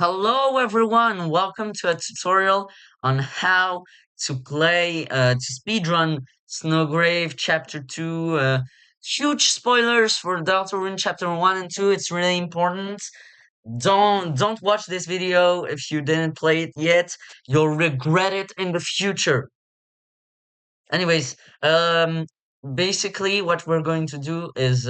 Hello everyone, welcome to a tutorial on how to play to speedrun Snowgrave Chapter 2. Huge spoilers for Deltarune Chapter 1 and 2. It's really important. Don't watch this video if you didn't play it yet. You'll regret it in the future. Anyways, basically what we're going to do is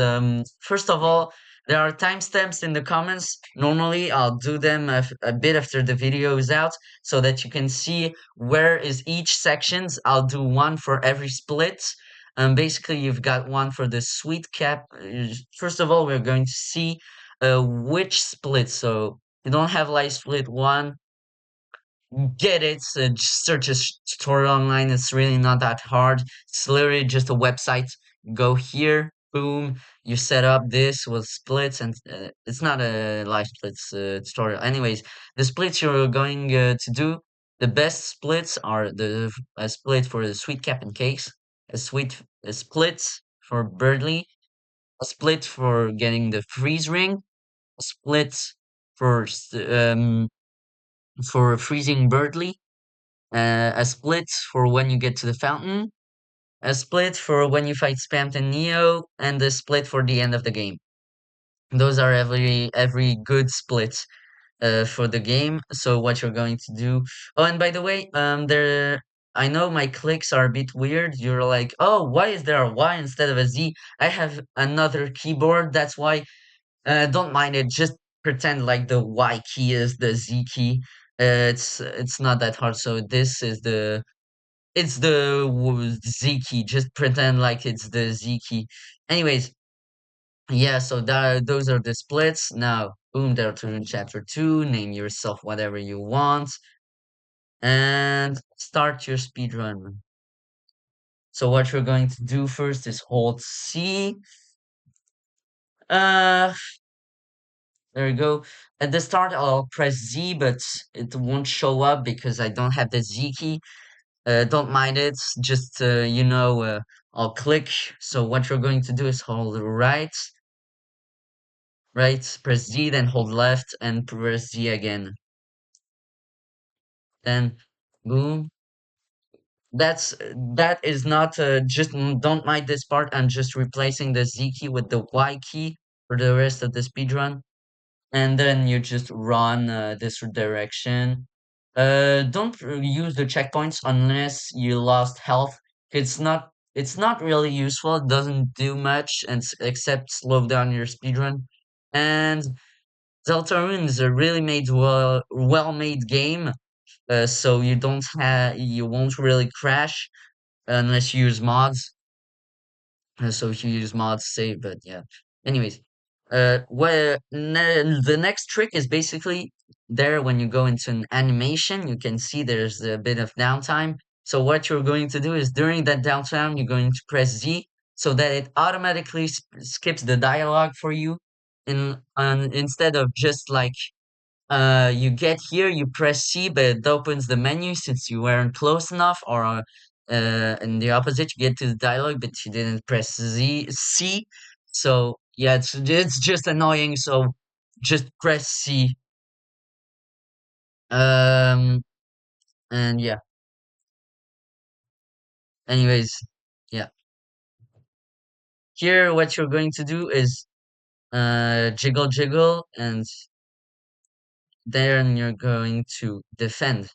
first of all, there are timestamps in the comments. Normally, I'll do them a bit after the video is out so that you can see where is each sections. I'll do one for every split. Basically, you've got one for the sweet cap. First of all, we're going to see which split. So you don't have like split one, get it. Just search a tutorial online. It's really not that hard. It's literally just a website. Go here, boom. You set up this with splits, and it's not a live splits tutorial. Anyways, the splits you're going to do, the best splits are a split for the sweet cap and cakes, a split for Birdly, a split for getting the freeze ring, a split for freezing Birdly, a split for when you get to the fountain, a split for when you fight Spamped and Neo, and a split for the end of the game. Those are every good split for the game. So what you're going to do. Oh, and by the way, there. I know my clicks are a bit weird. You're like, oh, why is there a Y instead of a Z? I have another keyboard. That's why. Don't mind it. Just pretend like the Y key is the Z key. It's not that hard. So this is the Z key. Just pretend like it's the Z key. Anyways, yeah, so those are the splits. Now, boom, they're in chapter 2. Name yourself whatever you want and start your speed run. So what you're going to do first is hold C. Uh, there we go. At the start, I'll press Z, but it won't show up because I don't have the Z key. Don't mind it. Just I'll click. So what you're going to do is hold right, press Z, then hold left, and press Z again. Then, boom. That is not just don't mind this part. I'm just replacing the Z key with the Y key for the rest of the speed run, and then you just run this direction. Don't use the checkpoints unless you lost health. It's not really useful. It doesn't do much and except slow down your speedrun. And Deltarune is a really well made game. So you won't really crash unless you use mods. So if you use mods, save. But yeah. Anyways, the next trick is basically there when you go into an animation, you can see there's a bit of downtime. So what you're going to do is during that downtime, you're going to press Z so that it automatically skips the dialogue for you. Instead of just like you get here, you press C, but it opens the menu since you weren't close enough, or in the opposite, you get to the dialogue, but you didn't press C. So yeah, it's just annoying. So just press C. Um, and yeah. Anyways, yeah. Here, what you're going to do is jiggle, jiggle, and then you're going to defend.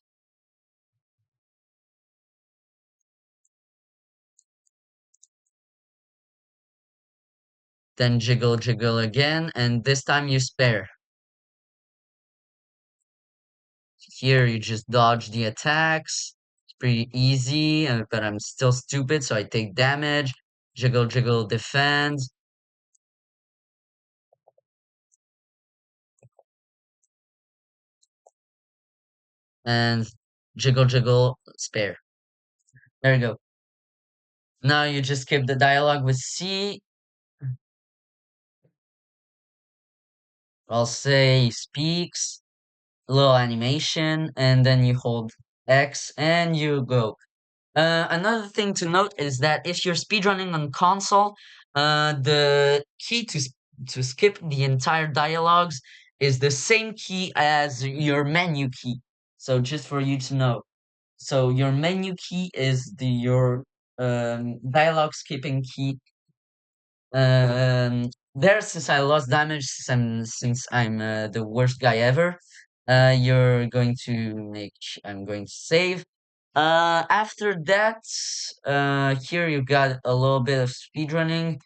Then jiggle, jiggle again, and this time you spare. Here you just dodge the attacks. It's pretty easy, but I'm still stupid, so I take damage. Jiggle, jiggle, defend. And jiggle, jiggle, spare. There you go. Now you just skip the dialogue with C. I'll say speaks, a little animation, and then you hold X and you go. Another thing to note is that if you're speedrunning on console, the key to skip the entire dialogues is the same key as your menu key. So just for you to know. So your menu key is your dialogue skipping key. There, since I lost damage, since I'm the worst guy ever, you're going to make. I'm going to save. After that, here you got a little bit of speedrunning.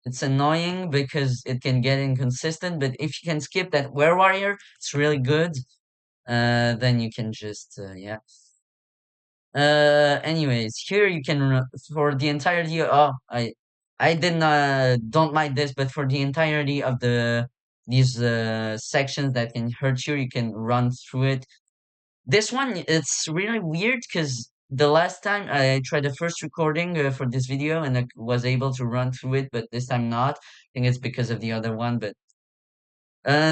It's annoying because it can get inconsistent, but if you can skip that Were Warrior, it's really good. Then you can just yeah. Anyways, here you can for the entirety. Oh, I didn't don't mind this, but for the entirety of these sections that can hurt you, you can run through it. This one, it's really weird because the last time I tried the first recording for this video and I was able to run through it, but this time not. I think it's because of the other one, but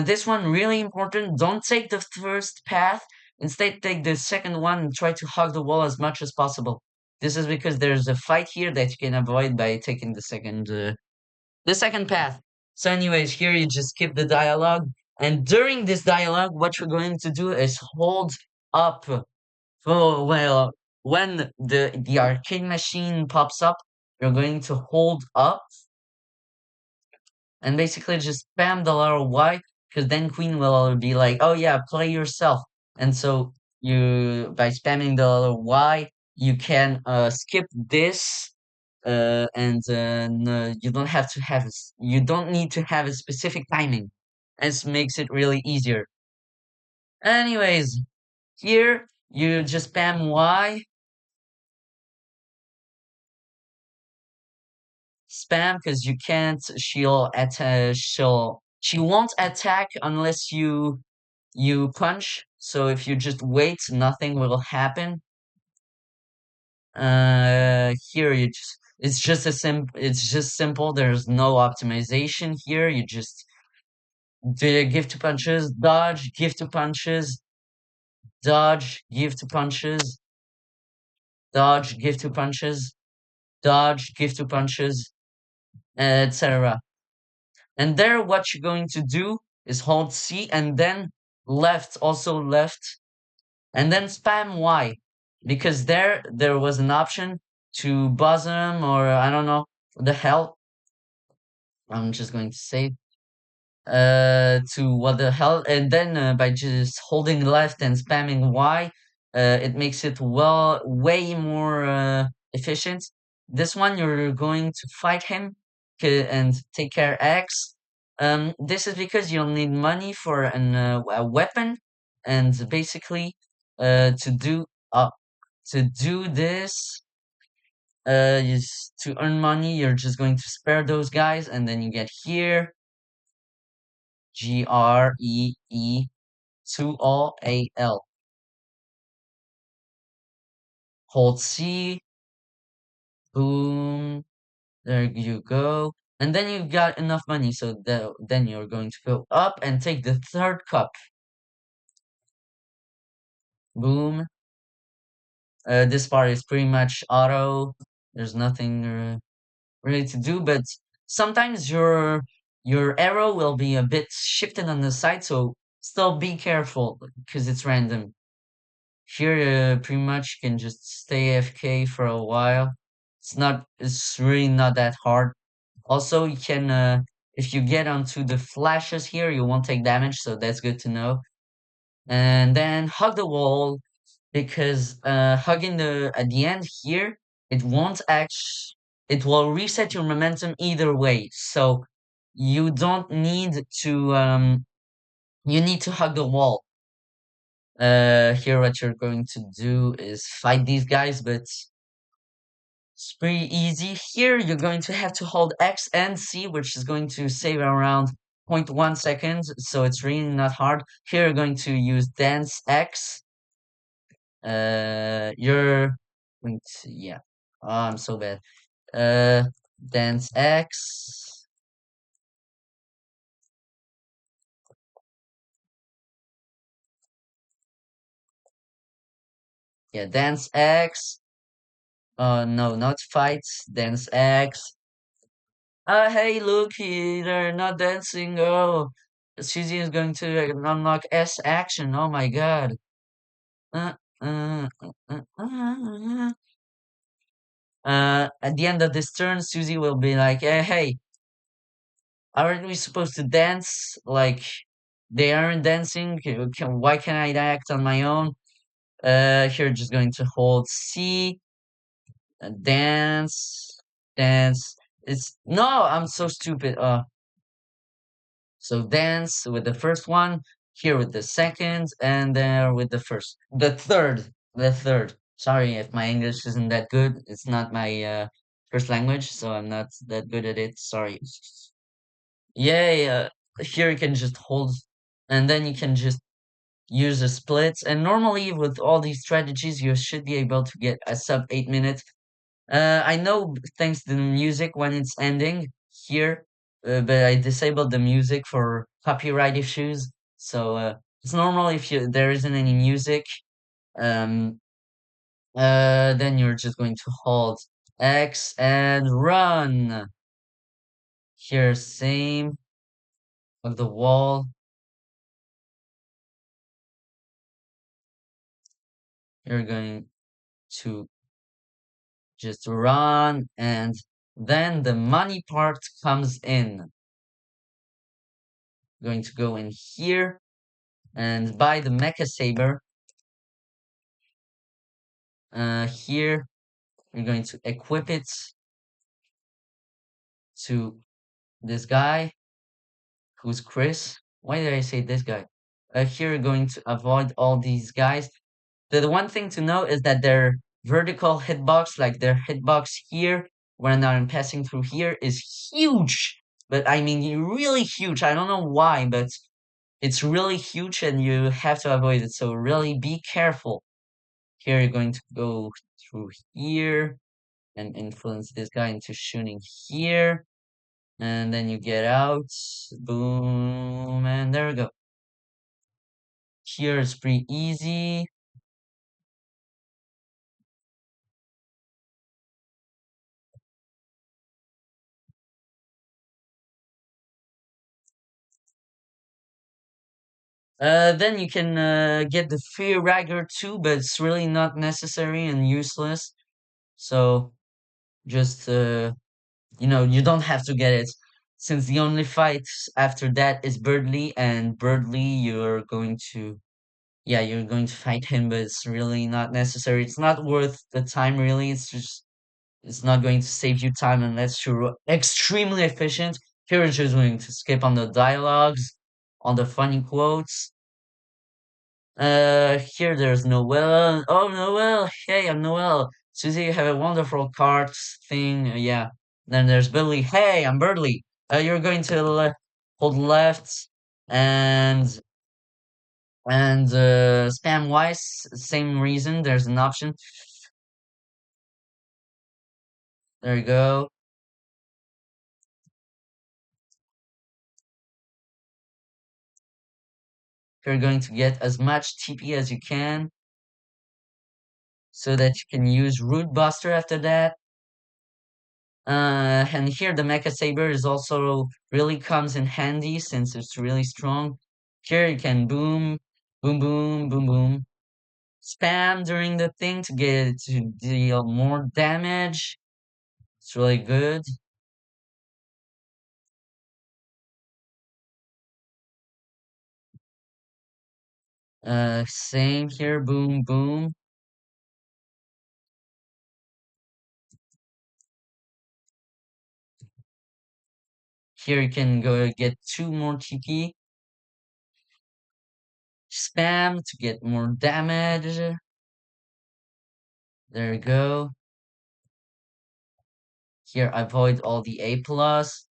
this one really important. Don't take the first path. Instead, take the second one and try to hug the wall as much as possible. This is because there's a fight here that you can avoid by taking the second path. So, anyways, here you just skip the dialogue, and during this dialogue, what you're going to do is hold up. Oh well, when the arcade machine pops up, you're going to hold up and basically just spam the letter Y because then Queen will be like, "Oh yeah, play yourself." And so you by spamming the letter Y, you can skip this, and no, you don't have to have you don't need to have a specific timing. This makes it really easier. Anyways, here you just spam Y, spam because you can't. She won't attack unless you punch. So if you just wait, nothing will happen. Here you just it's just simple. There's no optimization here. You just do give to punches, dodge, give to punches, dodge, give to punches, dodge, give to punches, dodge, give to punches, etc. And there, what you're going to do is hold C and then left, also left, and then spam Y because there was an option to bosom or I don't know what the hell. I'm just going to say to what the hell, and then by just holding left and spamming Y, it makes it way more efficient. This one you're going to fight him and take care X. This is because you'll need money for a weapon, and basically to do this is to earn money. You're just going to spare those guys, and then you get here GREE2AL. Hold C, boom, there you go. And then you've got enough money, so then you're going to go up and take the third cup. Boom. This part is pretty much auto. There's nothing really to do, but sometimes your arrow will be a bit shifted on the side, so still be careful because it's random. Here, pretty much you can just stay AFK for a while. It's really not that hard. Also, you can, if you get onto the flashes here, you won't take damage, so that's good to know. And then hug the wall, because hugging at the end here, it won't it will reset your momentum either way. So you don't need to, you need to hug the wall. Here what you're going to do is fight these guys, but it's pretty easy. Here you're going to have to hold X and C, which is going to save around 0.1 seconds, so it's really not hard. Here you're going to use dance X. You're going to, yeah. Oh, I'm so bad. Uh, dance X. Yeah, dance X. No, not fights. Dance X. Hey, look, they're not dancing. Oh, Susie is going to unlock S action. Oh my god. Uh, uh, at the end of this turn, Susie will be like, hey, aren't we supposed to dance? Like, they aren't dancing. Why can't I act on my own? Here, just going to hold C, dance, dance. It's no, I'm so stupid. So dance with the first one, here with the second, and there with the first, the third. Sorry if my English isn't that good. It's not my first language, so I'm not that good at it. Sorry. Yeah, yeah. Here you can just hold, and then you can just use the splits. And normally with all these strategies, you should be able to get a sub 8 minute. I know thanks to the music when it's ending here, but I disabled the music for copyright issues. So it's normal if there isn't any music. Um, then you're just going to hold X and run. Here, same on the wall. You're going to just run, and then the money part comes in. Going to go in here and buy the mecha saber. Here we're going to equip it to this guy who's Chris. Why did I say this guy? Here we're going to avoid all these guys. The one thing to know is that their vertical hitbox, like their hitbox here, when I'm passing through here, is huge. But I mean, really huge. I don't know why, but it's really huge and you have to avoid it. So really be careful. Here you're going to go through here and influence this guy into shooting here. And then you get out. Boom. And there we go. Here is pretty easy. Then you can get the Fear Ragger too, but it's really not necessary and useless. So just you don't have to get it, since the only fight after that is Birdly, and Birdly you're going to fight him, but it's really not necessary. It's not worth the time really. It's not going to save you time unless you're extremely efficient. Here it's just going to skip on the dialogues, on the funny quotes. Here there's Noel. Oh, Noel. Hey, I'm Noel. Susie, you have a wonderful cards thing. Yeah. Then there's Billy. Hey, I'm Birdly. You're going to hold left and spam wise. Same reason. There's an option. There you go. You're going to get as much TP as you can so that you can use Root Buster after that. And here the Mecha Saber is also really comes in handy since it's really strong. Here you can boom, boom, boom, boom, boom. Spam during the thing to get it to deal more damage. It's really good. Same here, boom, boom. Here you can go get 2 more TP. Spam to get more damage. There you go. Here, avoid all the A plus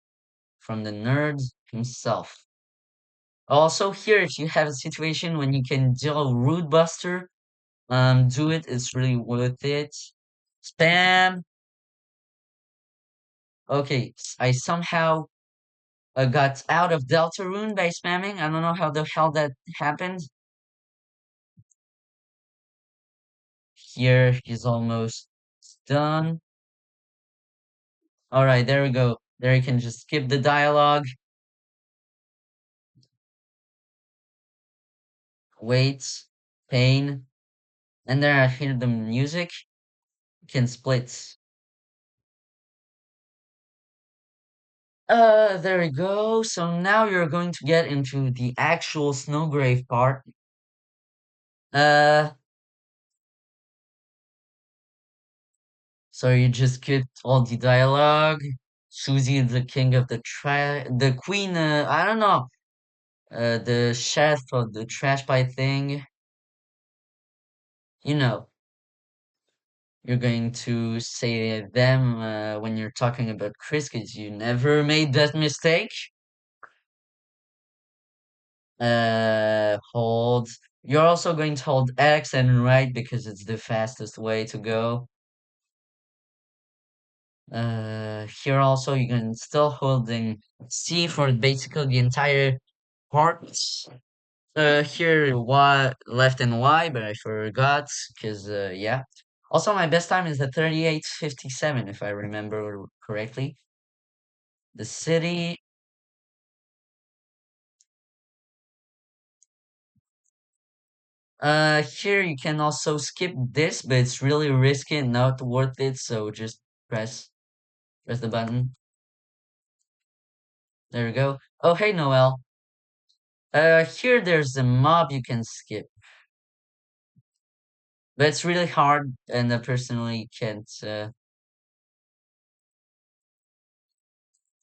from the nerd himself. Also, here, if you have a situation when you can deal Root Buster, do it. It's really worth it. Spam. Okay, I somehow got out of Deltarune by spamming. I don't know how the hell that happened. Here, he's almost done. All right, there we go. There you can just skip the dialogue. Wait, pain, and then I hear the music can split. There we go. So now you're going to get into the actual Snowgrave part. Uh, so you just get all the dialogue. Susie, the king of the queen, I don't know, the chef of the trash pie thing. You know, you're going to say them when you're talking about Chris because you never made that mistake. Hold. You're also going to hold X and right because it's the fastest way to go. Here also you can still holding C for basically the entire parts. Here Y left and Y, but I forgot because yeah. Also, my best time is the 38:57 if I remember correctly. The city. Here you can also skip this, but it's really risky and not worth it. So just press the button. There we go. Oh, hey, Noel. Here there's a mob you can skip, but it's really hard, and I personally can't. There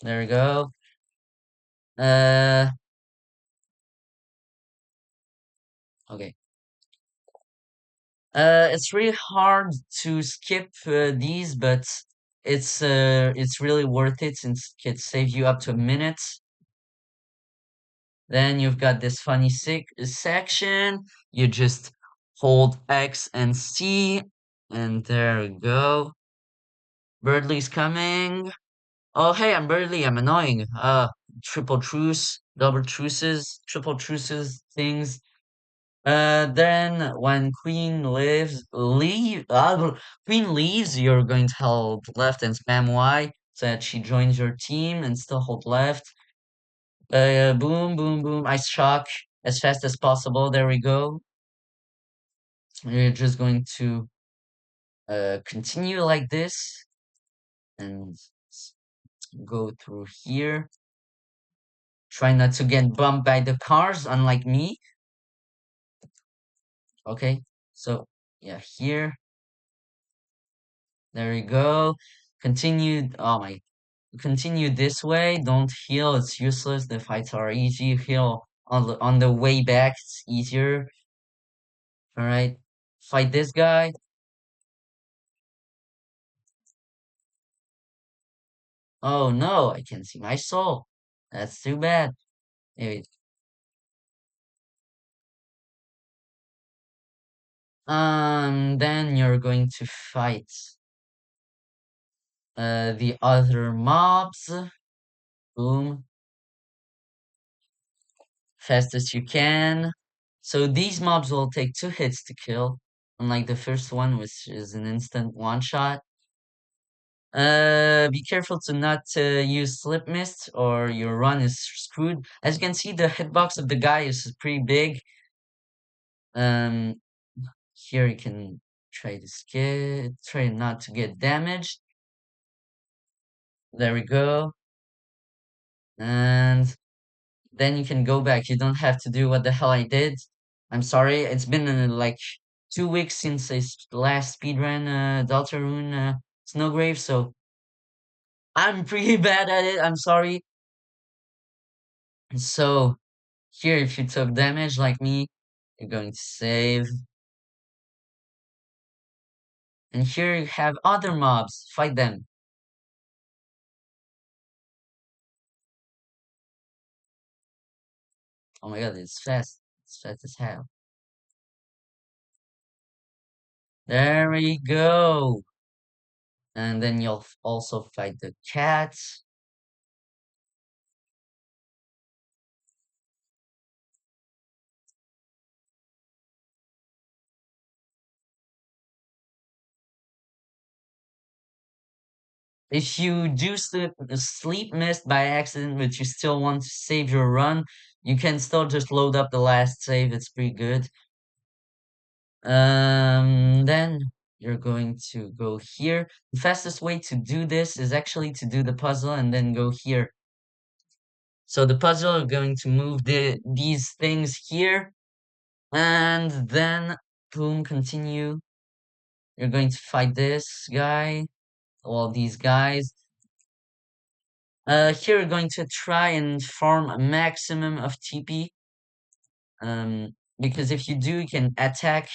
we go. Uh, okay. It's really hard to skip these, but it's really worth it since it can save you up to a minute. Then you've got this funny section. You just hold X and C, and there we go. Birdley's coming. Oh, hey, I'm Birdley. I'm annoying. Triple truce, double truces, triple truces, things. Then when Queen leaves, you're going to hold left and spam Y so that she joins your team and still hold left. Boom, boom, boom. Ice shock as fast as possible. There we go. You're just going to continue like this and go through here. Try not to get bumped by the cars, unlike me. Okay, so yeah, here. There we go. Continue. Oh my. Continue this way. Don't heal. It's useless. The fights are easy. Heal on the way back. It's easier. All right. Fight this guy. Oh no, I can see my soul. That's too bad. Anyway, then you're going to fight the other mobs. Boom, fast as you can. So these mobs will take 2 hits to kill, unlike the first one, which is an instant one shot. Be careful to not use slip mist or your run is screwed. As you can see, the hitbox of the guy is pretty big. Um, Here you can try not to get damaged. There we go. And then you can go back. You don't have to do what the hell I did. I'm sorry. It's been like 2 weeks since last speedrun deltarune snowgrave, so I'm pretty bad at it. I'm sorry. So here, if you took damage like me, you're going to save. And here you have other mobs. Fight them. Oh my god, it's fast. It's fast as hell. There we go. And then you'll also fight the cats. If you do sleep mist by accident, but you still want to save your run, You can still just load up the last save. It's pretty good. Then you're going to go here. The fastest way to do this is actually to do the puzzle and then go here. So the puzzle are going to move these things here, and then boom, continue. You're going to fight this guy, all these guys. Here we're going to try and farm a maximum of TP. Because if you do, you can attack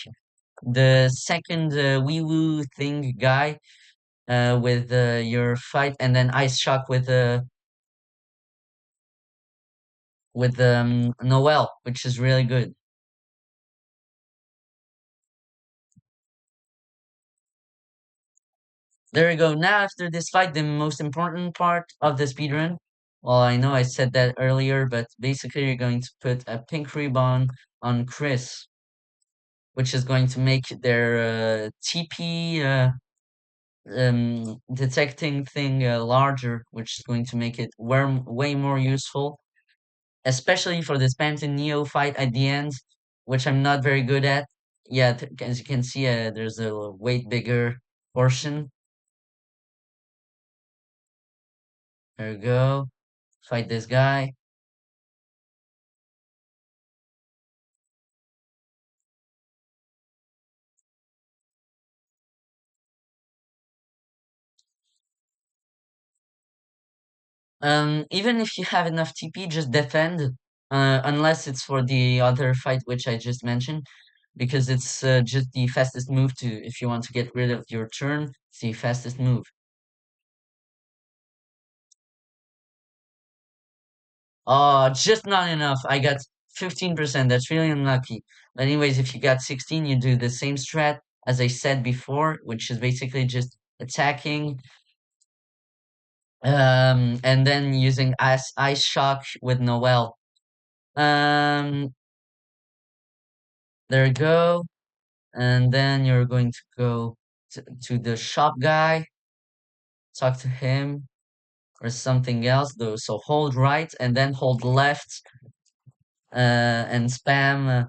the second wee woo thing guy with your fight, and then ice shock with Noel, which is really good. There we go. Now after this fight, the most important part of the speedrun. Well, I know I said that earlier, but basically you're going to put a pink ribbon on Chris, which is going to make their TP detecting thing larger, which is going to make it way more useful, especially for the Spamton Neo fight at the end, which I'm not very good at. Yeah, as you can see, there's a way bigger portion. There we go. Fight this guy. Even if you have enough TP, just defend, unless it's for the other fight which I just mentioned, because it's just the fastest move to if you want to get rid of your turn. It's the fastest move. Oh, just not enough. I got 15%. That's really unlucky. But anyways, if you got 16, you do the same strat as I said before, which is basically just attacking, and then using ice shock with Noel. Um, there you go. And then you're going to go to the shop guy, talk to him or something else though. So hold right and then hold left and spam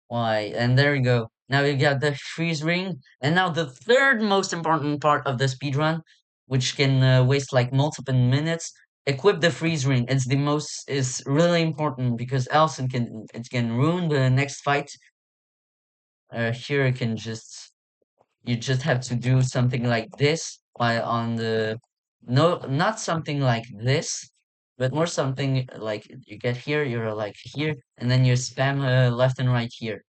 Y. And there you go. Now you got the freeze ring. And now the third most important part of the speed run, which can waste like multiple minutes. Equip the freeze ring. It's the most is really important because else it can ruin the next fight. Here you can just you just have to do something like this while on the no, not something like this, but more something like you get here, you're like here, and then you spam left and right here.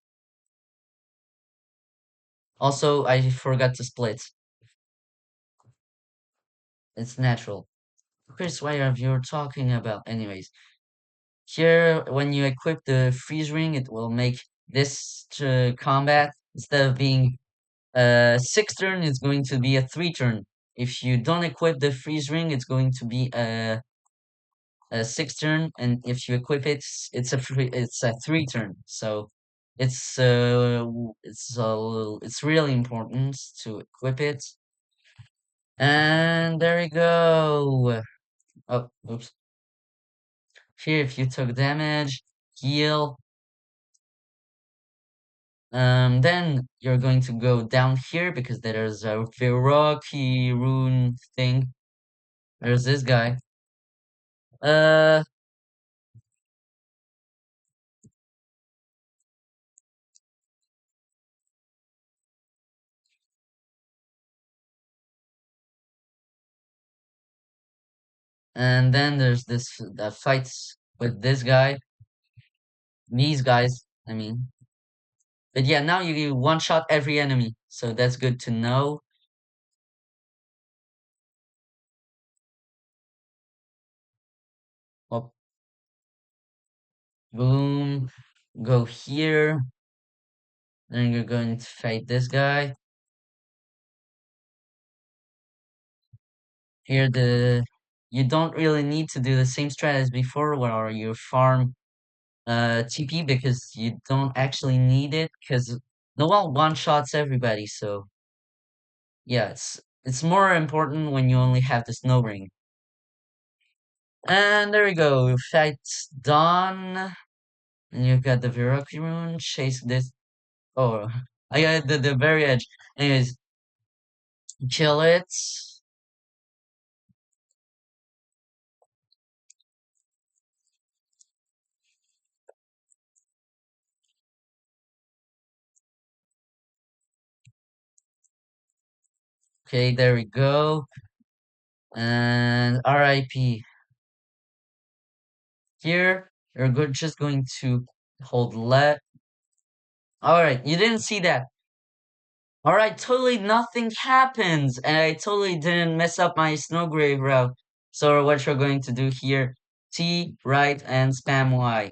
Also, I forgot to split. It's natural. Chris, why are you talking about? Anyways, here when you equip the freeze ring, it will make this combat instead of being 6 turn, it's going to be a 3 turn. If you don't equip the freeze ring, it's going to be a 6 turn, and if you equip it, it's a 3 turn. So it's really important to equip it. And there we go. Oh, oops. Here, if you took damage, heal. Then you're going to go down here because there's a Viroki rune thing. There's this guy. Uh, and then there's this that fights with this guy, these guys. I mean, but yeah, now you one shot every enemy, so that's good to know. Oh, boom, go here. Then you're going to fight this guy. Here, you don't really need to do the same strat as before, where you farm TP because you don't actually need it because no one shots everybody. So yeah, it's more important when you only have the snow ring. And there we go, fight's done. And you got the Viracrune, chase this. Oh, I got the very edge. Anyways, kill it. Okay, there we go. And RIP. Here, you're good, just going to hold left. Alright, you didn't see that. Alright, totally nothing happens. And I totally didn't mess up my Snowgrave route. So what you're going to do here, T, right, and spam Y.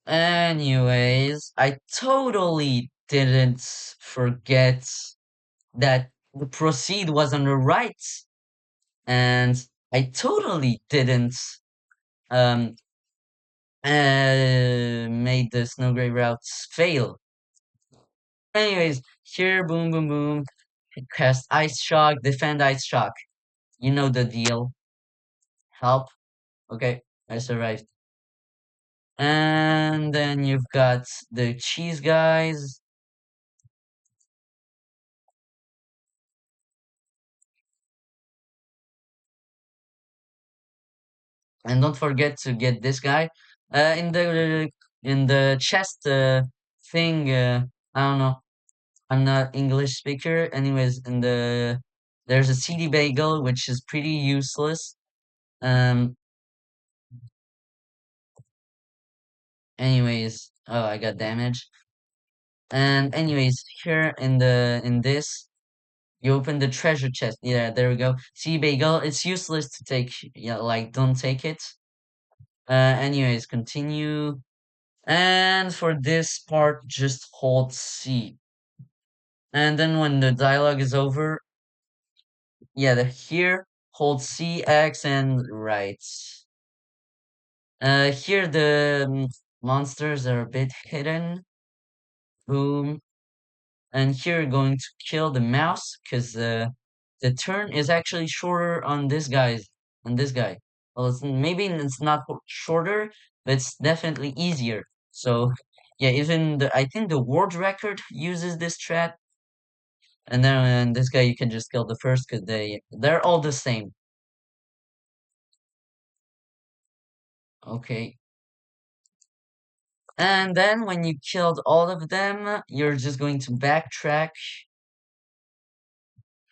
Anyways, I totally didn't forget that the proceed was on the right. And I totally didn't um made the Snowgrave routes fail. Anyways, here, boom, boom, boom. Cast Ice Shock, defend Ice Shock. You know the deal. Help. Okay, I survived. And then you've got the cheese guys. And don't forget to get this guy. In the chest thing, I don't know. I'm not English speaker. Anyways, there's a CD bagel which is pretty useless. Um anyways, oh, I got damage. And anyways, here in this, you open the treasure chest. Yeah, there we go. See, bagel, it's useless to take. Yeah, like don't take it. Anyways, continue. And for this part, just hold C. And then when the dialogue is over, yeah, the here hold C, X, and right. Here the monsters are a bit hidden. Boom. And here you're going to kill the mouse because the turn is actually shorter on this guy. Well, maybe it's not shorter, but it's definitely easier. So yeah, even I think the world record uses this strat, and then this guy you can just kill the first because they're all the same. Okay, and then when you killed all of them, you're just going to backtrack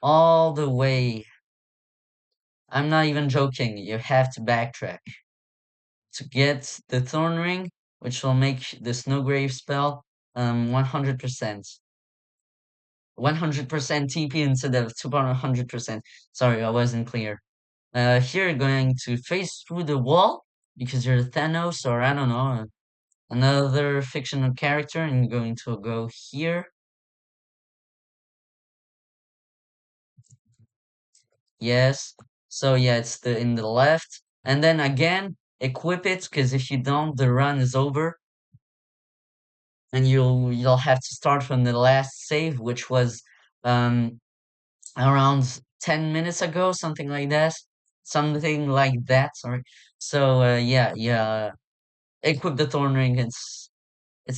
all the way. I'm not even joking. You have to backtrack to get the Thorn Ring, which will make the Snowgrave spell 100%. 100% TP instead of 200%. Sorry, I wasn't clear. Here you're going to face through the wall because you're Thanos or I don't know, another fictional character, and you're going to go here. Yes. So yeah, it's the in the left. And then again, equip it because if you don't, the run is over. And you'll have to start from the last save, which was um around 10 minutes ago, something like that. Something like that, sorry. So yeah, equip the Thorn Ring. It's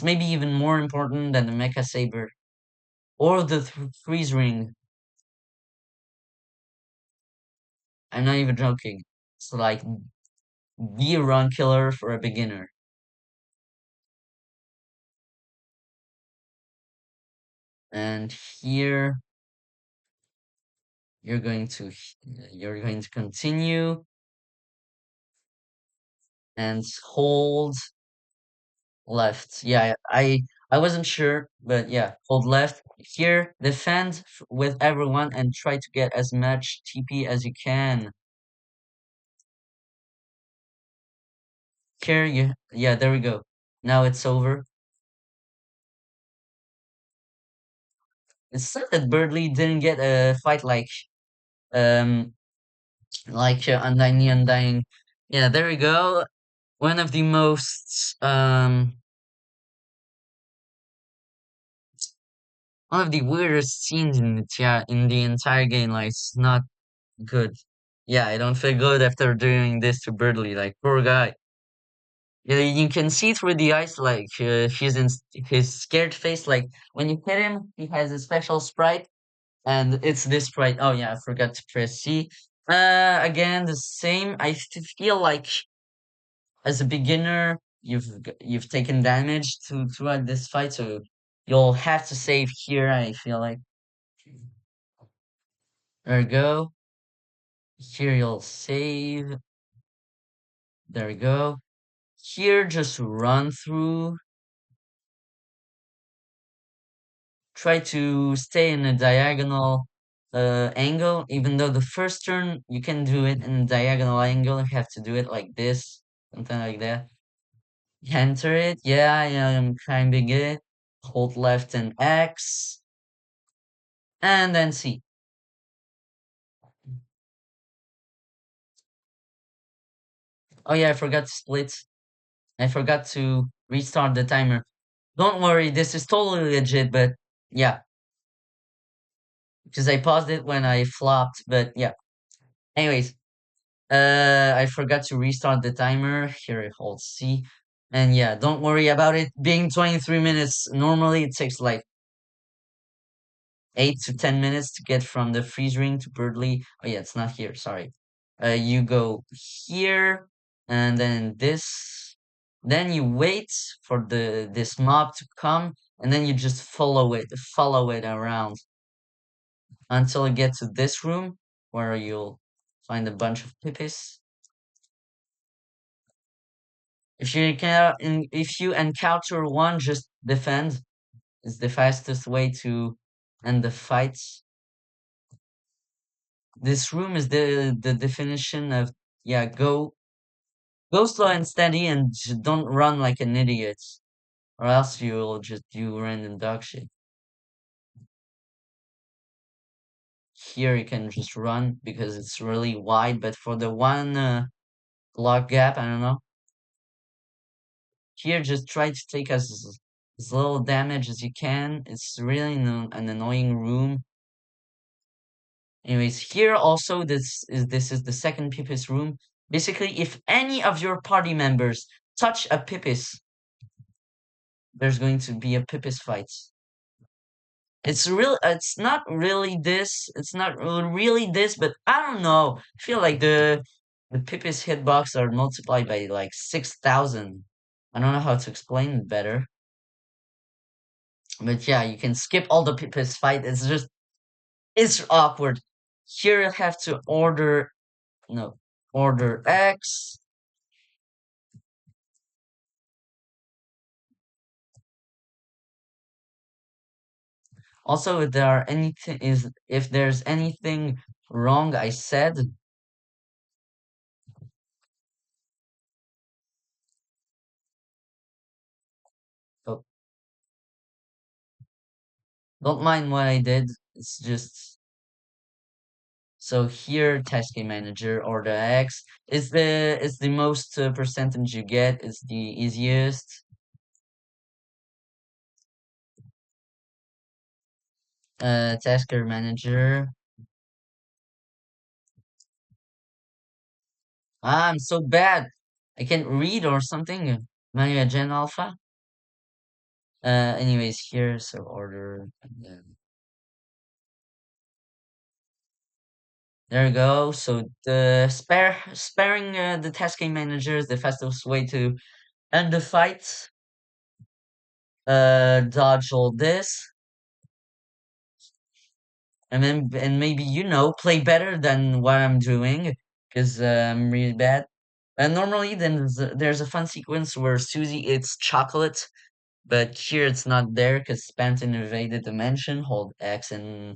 maybe even more important than the Mecha Saber or the Freeze Ring. I'm not even joking. It's like the run killer for a beginner. And here you're going to you're going to continue and hold left. Yeah, I wasn't sure, but yeah, hold left. Here, defend with everyone and try to get as much TP as you can. Here, yeah, there we go. Now it's over. It's sad that Birdly didn't get a fight um Undying. Yeah, there we go. One of the most one of the weirdest scenes in the entire game. Like it's not good. Yeah, I don't feel good after doing this to Birdly. Like, poor guy. Yeah, you can see through the eyes, like, he's in his scared face. Like, when you hit him, he has a special sprite, and it's this sprite. Oh, yeah, I forgot to press C. Again, the same. Feel like as a beginner, you've taken damage throughout this fight, so you'll have to save here. I feel like there we go. Here you'll save. There we go. Here, just run through. Try to stay in a diagonal angle. Even though the first turn you can do it in a diagonal angle, you have to do it like this, something like that. Enter it. Yeah, I'm climbing it. Hold left and X, and then C. Oh yeah, I forgot to split. I forgot to restart the timer. Don't worry, this is totally legit, but yeah, because I paused it when I flopped, but yeah. Anyways, I forgot to restart the timer. Here it holds C. And yeah, don't worry about it being 23 minutes. Normally it takes like 8 to 10 minutes to get from the freeze ring to Birdly. Oh yeah, it's not here, sorry. You go here and then this. Then you wait for this mob to come and then you just follow it around until you get to this room where you'll find a bunch of pippies. If you encounter one, just defend. It's the fastest way to end the fights. This room is the definition of yeah, go slow and steady and don't run like an idiot, or else you'll just do random dog shit. Here you can just run because it's really wide, but for the one block gap, I don't know. Here, just try to take as little damage as you can. It's really an annoying room. Anyways, here also this is the second Pipis room. Basically, if any of your party members touch a Pipis, there's going to be a Pipis fight. It's not really this. It's not really this, but I don't know. I feel like the Pipis hitbox are multiplied by like 6,000. I don't know how to explain it better. But yeah, you can skip all the Pipis fight. It's awkward. Here you have to order no order X. Also, if there's anything wrong I said, oh, don't mind what I did. It's just so here, tasking manager or the X is the most percentage you get. It's the easiest. Tasker manager. Ah, I'm so bad. I can't read or something. Manu Gen Alpha. Anyways, here so order. And then there we go. So the sparing the tasking manager is the fastest way to end the fight. Dodge all this, and then and maybe play better than what I'm doing because I'm really bad. And normally, then there's a fun sequence where Susie eats chocolate, but here it's not there because Spanton invaded the mansion. Hold X and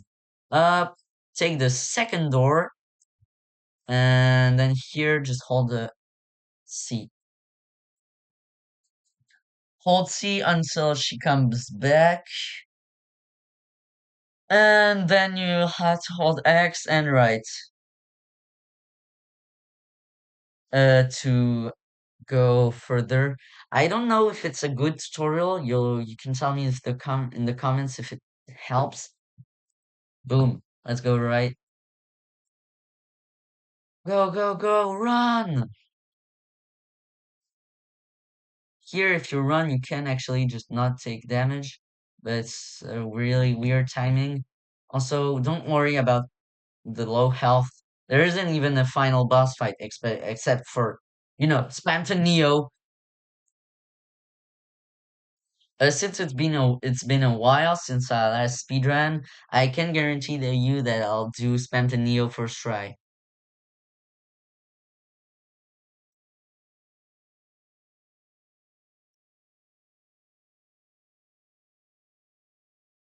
uh take the second door, and then here just hold the C. Hold C until she comes back. And then you have to hold X and right to go further. I don't know if it's a good tutorial. You can tell me if in the comments if it helps. Boom. Let's go right. Go, go, go, run! Here, if you run, you can actually just not take damage, but it's a really weird timing. Also, don't worry about the low health. There isn't even a final boss fight except for, spam to Neo. Since it's been a while since I last speedrun, I can guarantee to you that I'll do spam to Neo first try.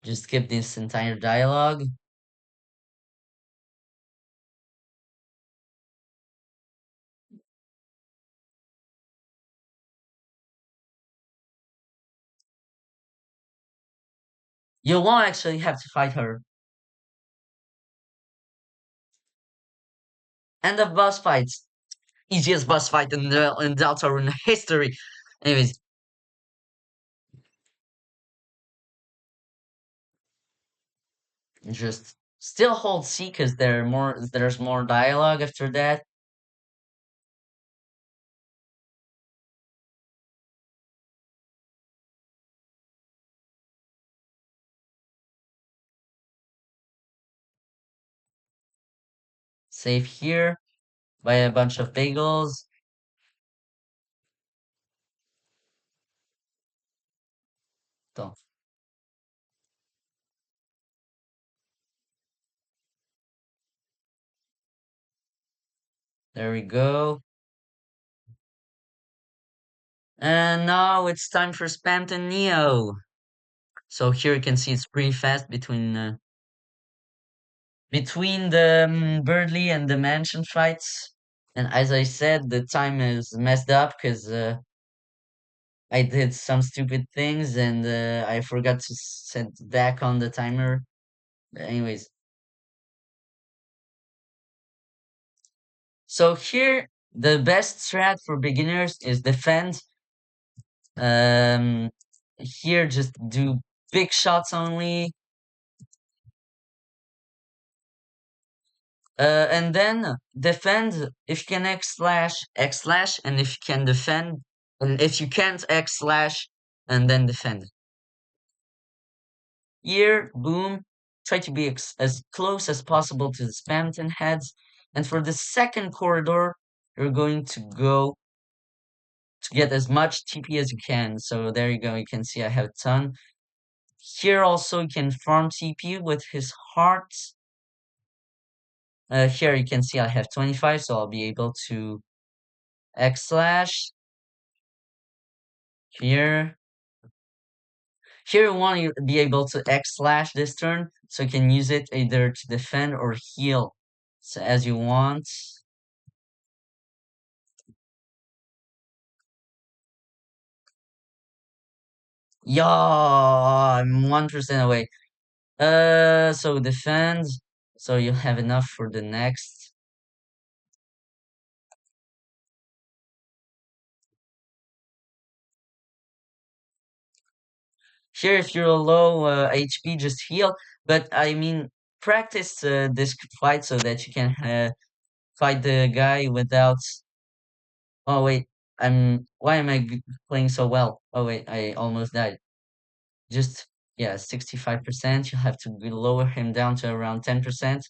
Just skip this entire dialogue. You won't actually have to fight her. End of boss fights. Easiest boss fight in deltarune history. Anyways, just still hold C because there's more dialogue after that. Save here. Buy a bunch of bagels. Don't. There we go. And now it's time for Spam to Neo. So here you can see it's pretty fast between the Birdly and the Mansion fights. And as I said, the time is messed up because I did some stupid things and I forgot to set back on the timer. But anyways, so here the best strat for beginners is defend. Um, Here just do big shots only. And then defend if you can X slash, and if you can defend, and if you can't X slash, and then defend. Here, boom, try to be as close as possible to the Spamton heads. And for the second corridor, you're going to go to get as much TP as you can. So there you go, you can see I have a ton. Here also you can farm TP with his hearts. Here you can see I have 25, so I'll be able to X slash. Here, here you want to be able to X slash this turn, so you can use it either to defend or heal, so as you want. Yeah, I'm 1% away. So defend, so you'll have enough for the next. Here, if you're low HP, just heal. But I mean, practice this fight so that you can fight the guy without. Oh wait, Why am I playing so well? Oh wait, I almost died. Just yeah, 65%. You have to lower him down to around 10%.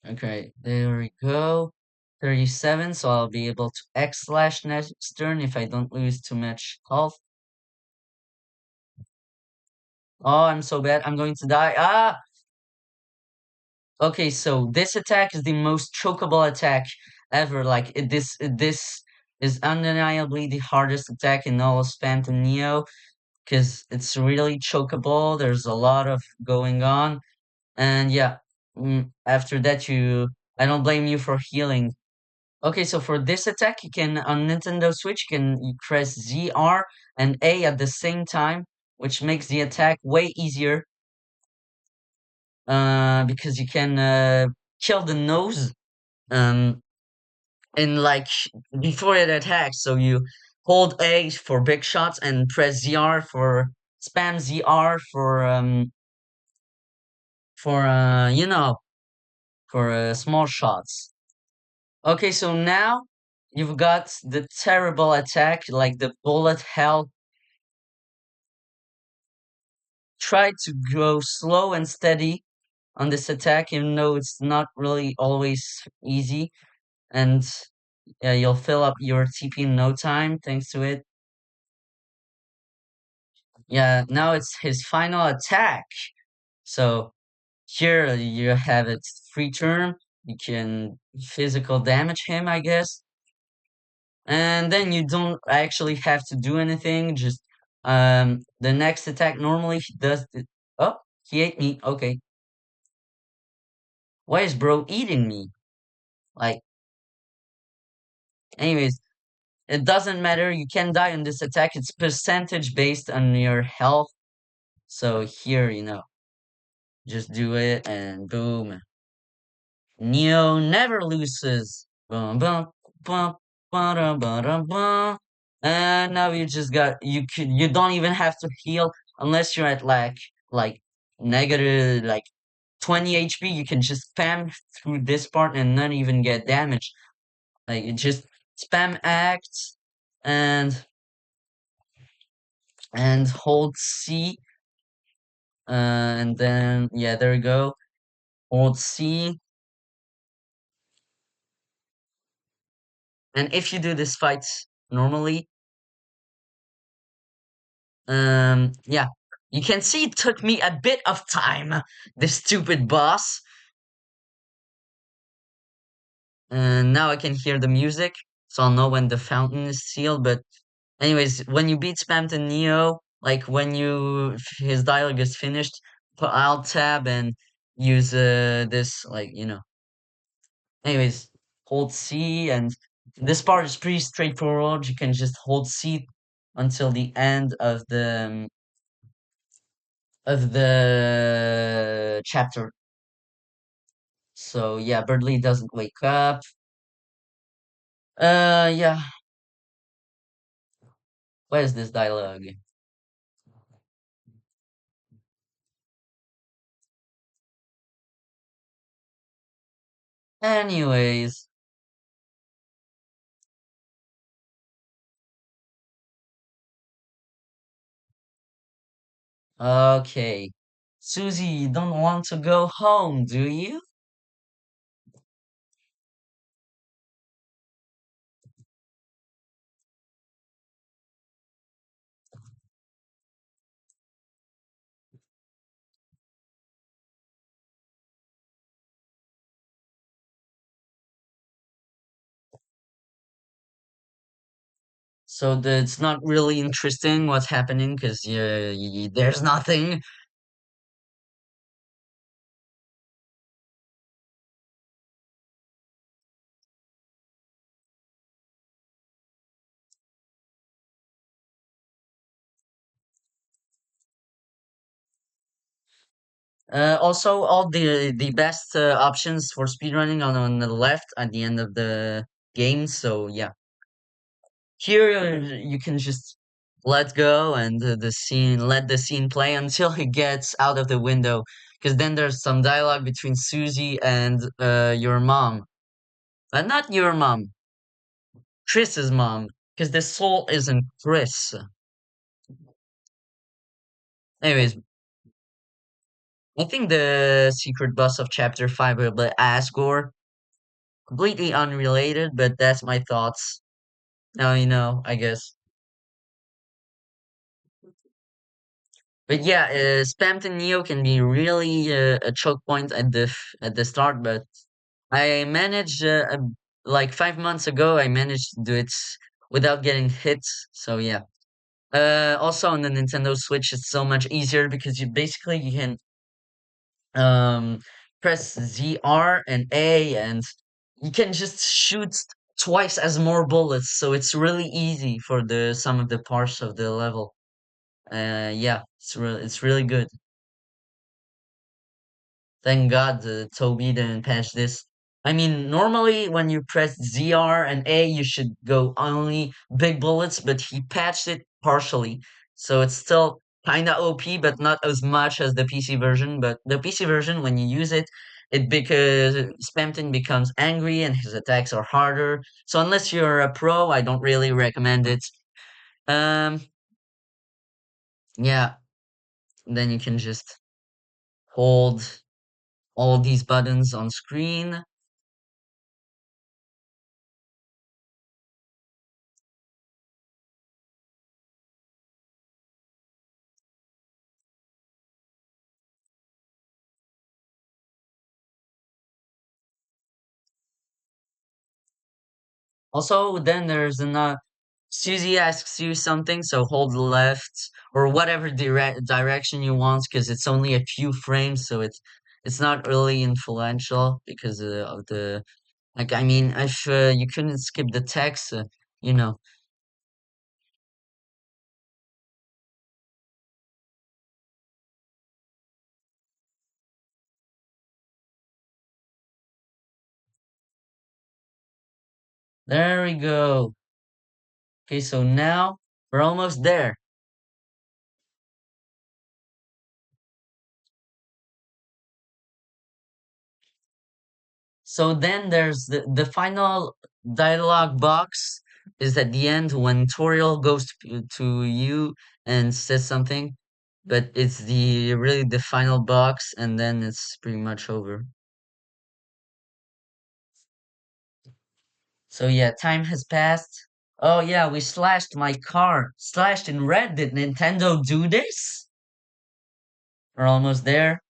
Okay, there we go. 37, so I'll be able to X slash next turn if I don't lose too much health. Oh, I'm so bad. I'm going to die. Ah! Okay, so this attack is the most chokeable attack ever. Like this is undeniably the hardest attack in all of Phantom Neo because it's really chokeable. There's a lot of going on, and yeah, after that I don't blame you for healing. Okay, so for this attack, you can on Nintendo Switch, you press ZR and A at the same time, which makes the attack way easier. Because you can kill the nose um in like before it attacks. So hold A for big shots and press ZR for spam ZR for for small shots. Okay, so now you've got the terrible attack, like the bullet hell. Try to go slow and steady on this attack, even though it's not really always easy. And you'll fill up your TP in no time thanks to it. Yeah, now it's his final attack. So here you have it free turn. You can physical damage him, I guess. And then you don't actually have to do anything. Just the next attack normally he does it. Oh, he ate me. Okay. Why is bro eating me? Like, anyways, it doesn't matter. You can die on this attack. It's percentage based on your health. So here, just do it and boom. Neo never loses. Bum, bum, bum, ba-dum, ba-dum, bum. And now you don't even have to heal unless you're at like negative like 20 HP. You can just spam through this part and not even get damaged. Like you just spam acts and hold C, and then yeah, there we go. Hold C, and if you do this fight normally, yeah, you can see it took me a bit of time. This stupid boss, and now I can hear the music, so I'll know when the fountain is sealed. But anyways, when you beat Spamton Neo, like when his dialogue is finished, put Alt tab and use this anyways, hold C, and this part is pretty straightforward. You can just hold C until the end of the chapter. So yeah, Birdley doesn't wake up. Yeah. What is this dialogue? Anyways, okay. Susie, you don't want to go home, do you? It's not really interesting what's happening because there's nothing. Also, all the best options for speedrunning on the left at the end of the game. So yeah, here you can just let go and let the scene play until he gets out of the window. Because then there's some dialogue between Susie and your mom, but not your mom, Chris's mom. Because the soul isn't Chris. Anyways, I think the secret boss of chapter 5 will be Asgore. Completely unrelated, but that's my thoughts. Now you know, I guess. But yeah, Spamton Neo can be really a choke point at the start, but I managed like 5 months ago. I managed to do it without getting hit. So yeah. Also on the Nintendo Switch, it's so much easier because you can um press ZR and A, and you can just shoot twice as more bullets. So it's really easy for the some of the parts of the level. Yeah, it's really good. Thank God Toby didn't patch this. I mean, normally when you press ZR and A, you should go only big bullets, but he patched it partially. So it's still kinda OP, but not as much as the PC version. But the PC version, when you use it, it because Spamton becomes angry and his attacks are harder. So unless you're a pro, I don't really recommend it. Um, yeah, then you can just hold all these buttons on screen. Also, then there's another. Susie asks you something, so hold left or whatever direction you want, because it's only a few frames, so it's not really influential because of the like. I mean, if you couldn't skip the text, you know, there we go. Okay, so now we're almost there. So then there's the final dialogue box is at the end when Toriel goes to you and says something, but it's the really the final box and then it's pretty much over. So yeah, time has passed. Oh yeah, we slashed my car. Slashed in red. Did Nintendo do this? We're almost there.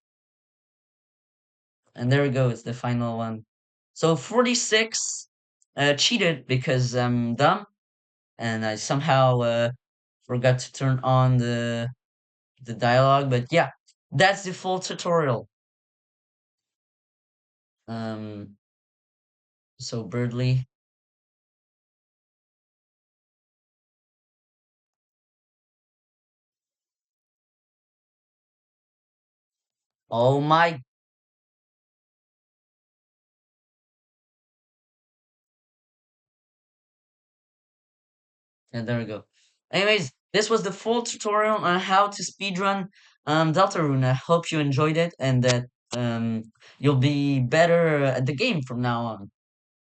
And there we go, it's the final one. So 46 cheated because I'm dumb and I somehow forgot to turn on the dialogue. But yeah, that's the full tutorial. Um, so Birdly, oh my, and there we go. Anyways, this was the full tutorial on how to speedrun Deltarune. I hope you enjoyed it and that you'll be better at the game from now on.